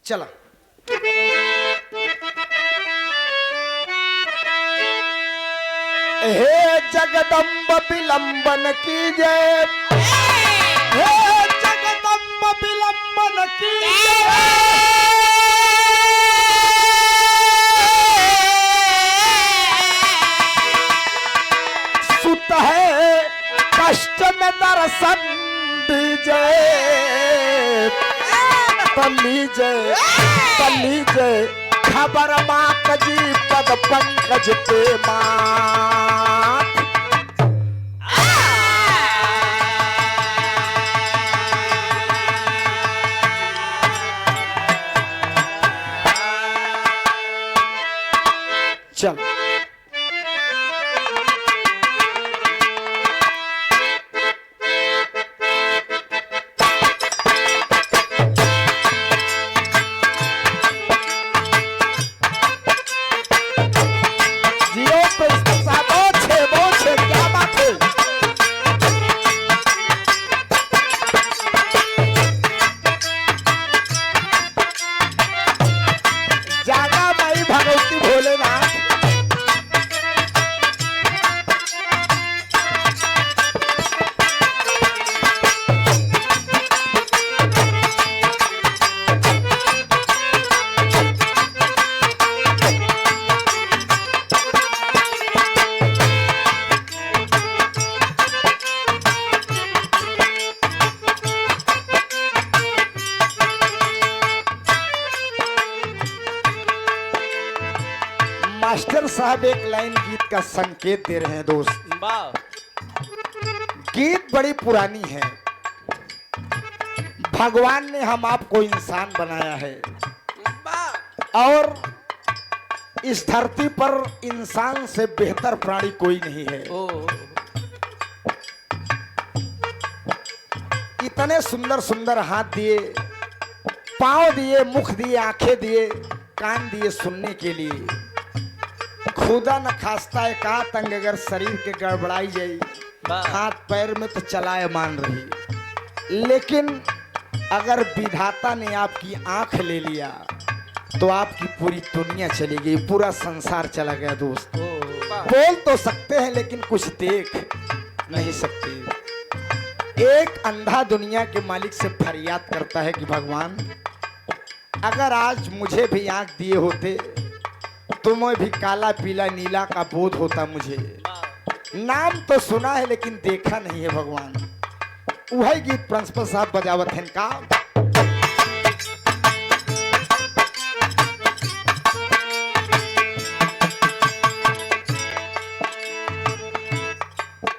चला। हे जगदम्ब विलंबन कीजे, हे जगदम्ब विलंबन कीजे। सुत है कष्ट में दर्शन दीजे, लीजे खबर मात जी पद पंकज पे मात। चल मास्टर साहब एक लाइन गीत का संकेत दे रहे हैं दोस्त। गीत बड़ी पुरानी है। भगवान ने हम आपको इंसान बनाया है और इस धरती पर इंसान से बेहतर प्राणी कोई नहीं है। इतने सुंदर सुंदर हाथ दिए, पांव दिए, मुख दिए, आंखें दिए, कान दिए सुनने के लिए। खुदा न खास्ता है का तंग अगर शरीर के गड़बड़ाई जाई, हाथ पैर में तो चलाए मान रही। लेकिन अगर विधाता ने आपकी आंख ले लिया तो आपकी पूरी दुनिया चली गई, पूरा संसार चला गया दोस्त। बोल तो सकते हैं लेकिन कुछ देख नहीं सकते। एक अंधा दुनिया के मालिक से फरियाद करता है कि भगवान अगर आज मुझे भी आंख दिए होते तो मैं भी काला पीला नीला का बोध होता। मुझे नाम तो सुना है लेकिन देखा नहीं है भगवान। वही गीत प्रिंसिपल साहब बजावत हैं का।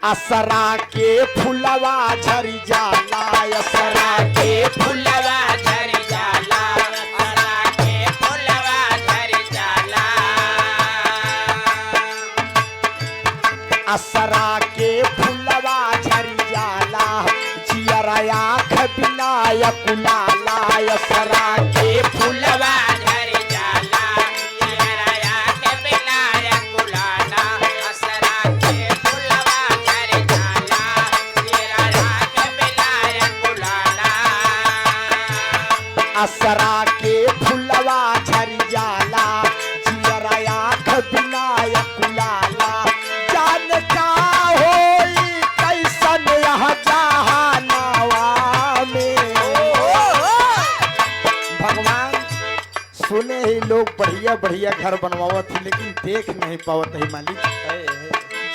असरा के फुलवा झरी जाला, असरा के फुलवा झरी जाला, असरा के फुलवा झरी जाला। असरा के फुलवा झरी जाला, जियरा आँख बिना कुलाला। असरा के फुलवा झरी जाला, जियरा आँख बिना कुलाला। असरा के फुलवा झरी जाला, जियरा आँख बिना कुलाला। असरा के फुलवा झरी जाला, जियरा आँख बिना कुलाला। जान का होई कैसन यह जहानवा में। भगवान सुने ही लोग बढ़िया बढ़िया घर बनवावत थी लेकिन देख नहीं पावत है मालिक।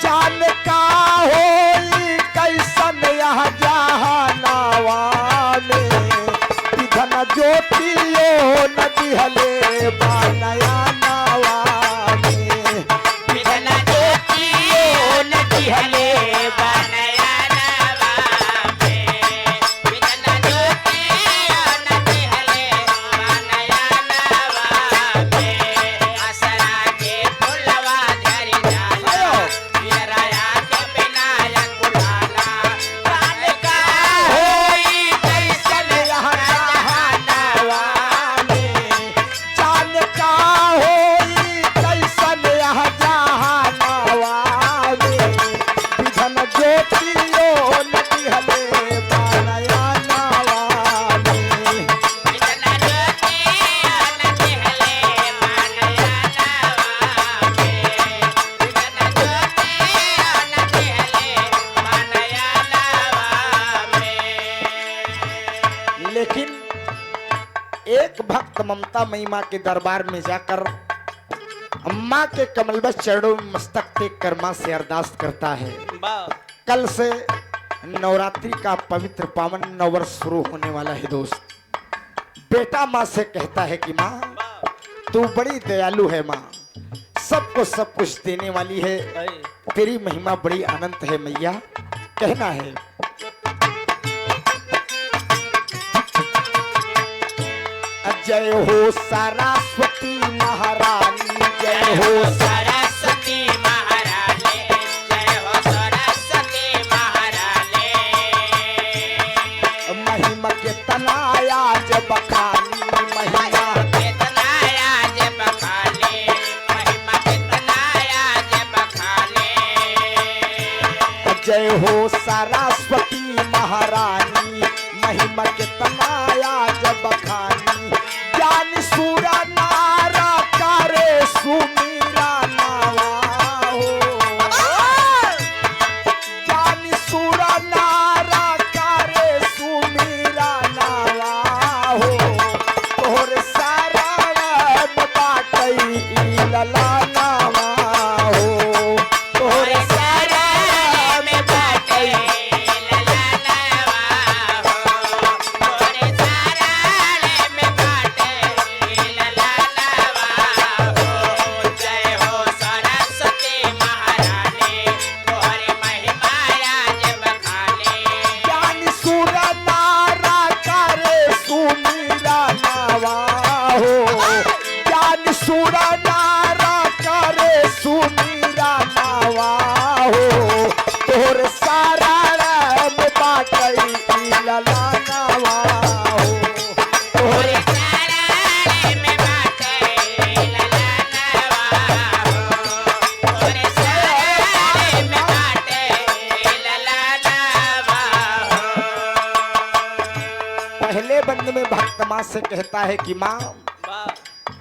जान का होई कैसन यह जहानवा में, धन ज्योतियो नदी हले बानया नावा में। धन ज्योतियो नदी हले बानया नावा में। धन ज्योतियो नदी हले बानया नावा में। असरा के फुलवा झरी जाला, जियरा आँख बिना ममता मई माँ के दरबार में जाकर माँ के कमलबस चरणों में मस्तक टेक कर माँ से अरदास करता है। कल से नवरात्रि का पवित्र पावन नववर्ष शुरू होने वाला है दोस्त। बेटा माँ से कहता है कि माँ तू बड़ी दयालु है माँ, सबको सब कुछ देने वाली है, तेरी महिमा बड़ी अनंत है मैया। कहना है जय हो सरस्वती महारानी, जय हो सरस्वती महारानी, जय हो सरस्वती महारानी। महिमा के तनाया जब बखानी, महिमा के तनाया जब बखानी, महिमा के तनाया जब बखानी। जय हो सरस्वती महारानी, महिमा के तनाया जब बखानी। ज्ञान सूरा नारा करे सुमीरा नावा हो, ज्ञान सूरा नारा करे सुमीरा नावा हो। तोहरे सारा में बाटई लला नावा हो, तोहरे सारा में बाटे ललनावा हो, तोरे सारा में बाटे ललनावा हो। जय हो सरस्वती महारानी, तोरे महिमा आज बखानी। ज्ञान सूरा नारा करे सुमीरा नावा हो, ज्ञान सूरा नारा करे सुमीरा नावा हो। तोर सारा में बाटई लला नावा हो, तोर तोरे सारा में बाटे ललनावा हो, तोरे सारा में बाटे ललनावा हो। पहले बंद में भक्त माँ से कहता है कि माँ वाह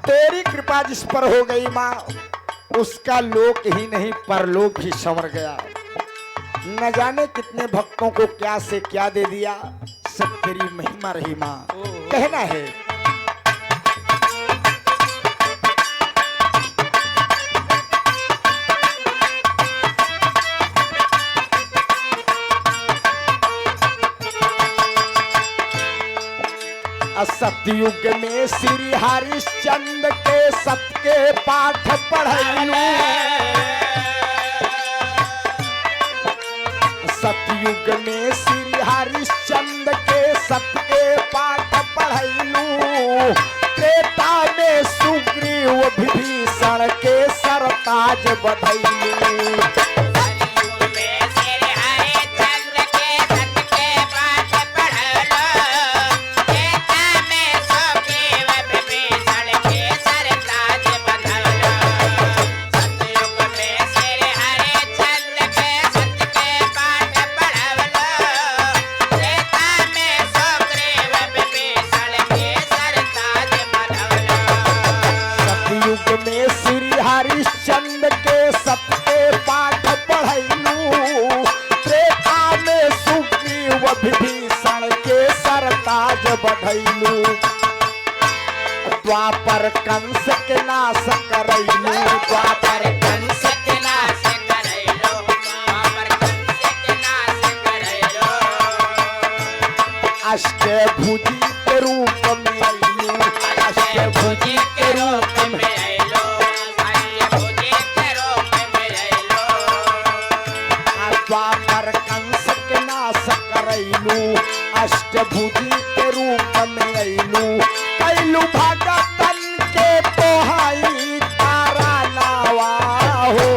तेरी कृपा जिस पर हो गई माँ, उसका लोक ही नहीं परलोक भी संवर गया। न जाने कितने भक्तों को क्या से क्या दे दिया, सब तेरी महिमा रही माँ। कहना है सतयुग में श्री हरिश्चंद्र के सत के पाठ पढ़लू, सतयुग में श्री हरिश्चंद्र के सत के पाठ पढ़लू। त्रेता में सुग्रीव विभीषण के सरताज बधैलू। कलयुग में श्री हरिश्चंद्र के सत के पाठ पढ़लो, त्रेता में सुग्रीव विभीषण के सरताज बंधलो। सतयुग में श्री हरिश्चंद्र के सत के पाठ पढ़लो, त्रेता में सुग्रीव विभीषण के सरताज बंधलो। सतयुग में श्री हरिश्चंद्र के सत के पाठ पढ़लू। त्रेता में सुग्रीव विभीषण के सरताज बधैलू। द्वापर कंस के नाश करैलू, द्वापर कंस के नाश करैलो, द्वापर कंस के नाश करैलो। अष्टभुजी के रूप में अइलू, अष्टभुजी के रूप में द्वापर कंस के नाश करैलू। अष्टभुजी के रूप में अइलू। कैलू भगतन के तोहाई तारा नावा हो,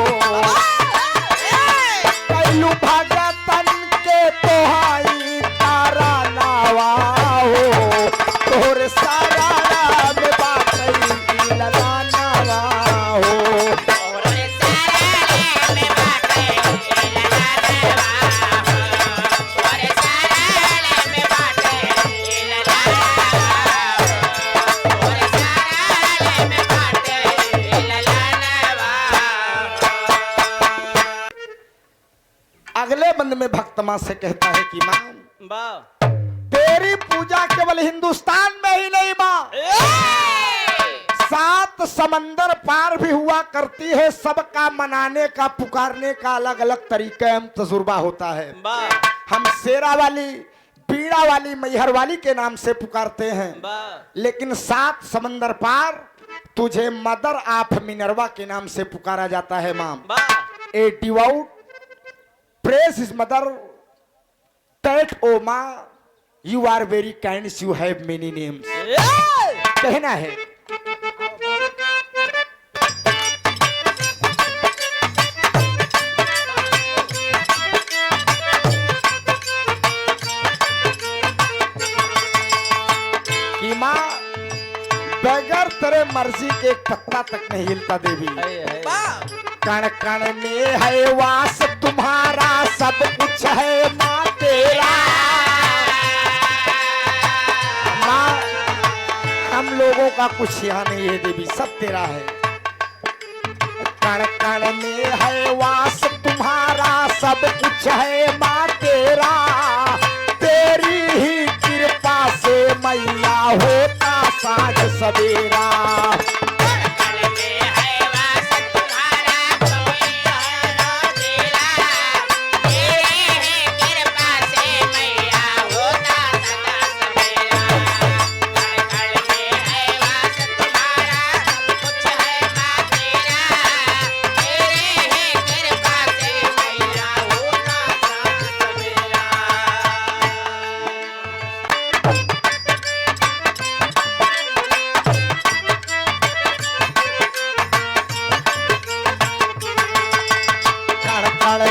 कैलू भगतन के तोहाई तारा नावा हो। तोहर सारा में बाटई लला नावा हो, अगले बंद में भक्त माँ से कहता है कि माँ तेरी पूजा केवल हिंदुस्तान में ही नहीं माँ, 7 समंदर पार भी हुआ करती है, सबका मनाने का पुकारने का अलग अलग तरीका एवं तजुर्बा होता है। हम शेरा वाली, बीड़ा वाली, मैहर वाली के नाम से पुकारते हैं, लेकिन 7 समंदर पार तुझे मदर ऑफ मिनरवा के नाम से पुकारा जाता है। Ma'am a devout press is mother that oh maa you are very kind, you have many names. कहना है कि माँ बगैर तेरे मर्जी के एक पत्ता तक नहीं हिलता देवी। कण कण में है वास तुम्हारा, सब कुछ है माँ तेरा। माँ हम लोगों का कुछ यहाँ नहीं है देवी, सब तेरा है। कण कण में है वास तुम्हारा, सब कुछ है माँ तेरा। तेरी ही कृपा से मैया होता साँझ सवेरा।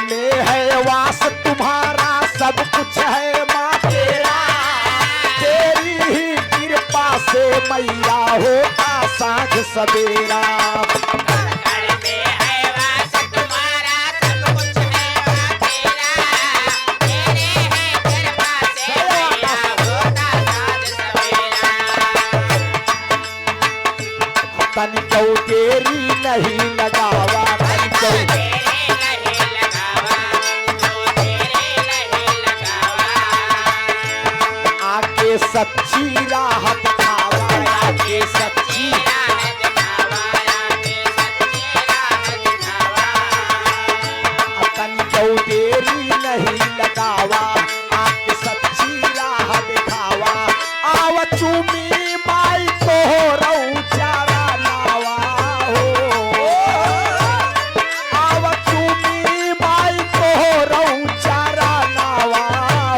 में है वास तुम्हारा, सब कुछ है माँ तेरा। तेरी ही कृपा से मैया होता साँझ सवेरा। तनिको देरी नहीं लगावा, तनिको सच्ची राह दिखावा, आके सच्ची तनिको देरी नहीं लगावा, आके सच्ची राह दिखावा। आव चूमी माई को रहू चारा नावा हो, आव चूमी माई को रहू चारा नावा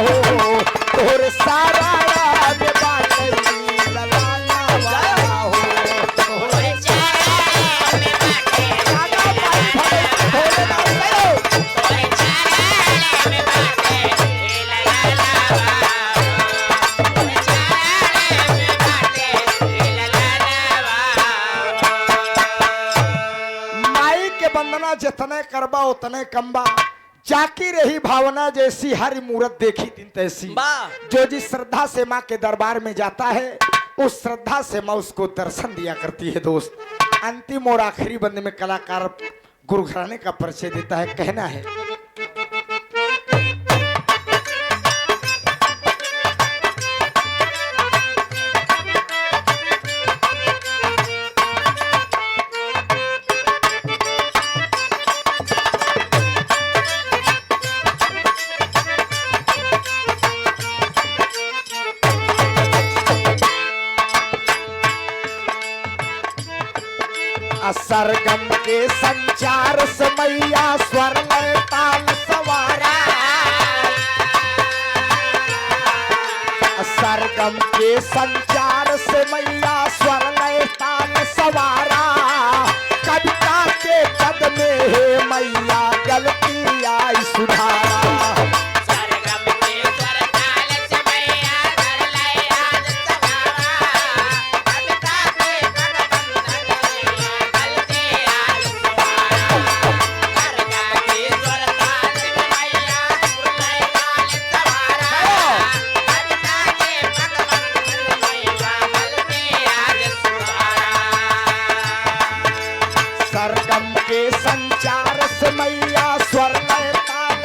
हो। तोर सारा जितने करबा उतने कम्बा, जाकी रही भावना जैसी, हरी मूरत देखी दिन तैसी। जो जिस श्रद्धा से माँ के दरबार में जाता है, उस श्रद्धा से माँ उसको दर्शन दिया करती है। दोस्त अंतिम और आखिरी बंद में कलाकार गुरु घराने का परिचय देता है। कहना है सरगम के संचार से मैया स्वर लय ताल सवारा। सरगम के संचार से मैया स्वर लय ताल सवारा। कविता के पद में है मैया गलती आई सुधारा। सरगम के संचार से मैया स्वर लय ताल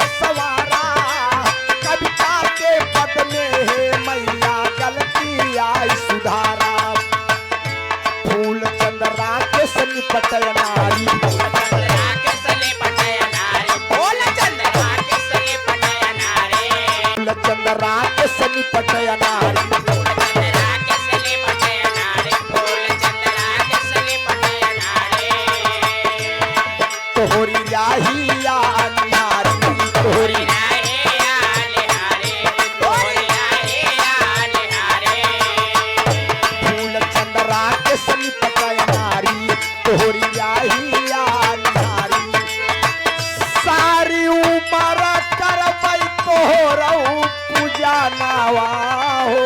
पटय नारी चंद्रा के सले पटय नारी बोल चंद्रा के सले पटय नारी चंद्रा के सनी पटय नारी चंद्रा के सले पटय नारी बोल चंद्रा के सले पटय नारी तोहरी राहिया नारी तोहरी राहे आले हारे तोरी राहे आले हारे फूल चंद्रा के सनी पटय नारी तोहरी राहिया नारी सारी उमर करबै तोहरऊ पूजा नावा हो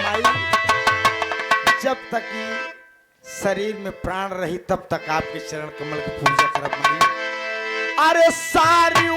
माई, जब तक कि शरीर में प्राण रही तब तक आपके चरण कमल की पूजा करब माई। अरे सारी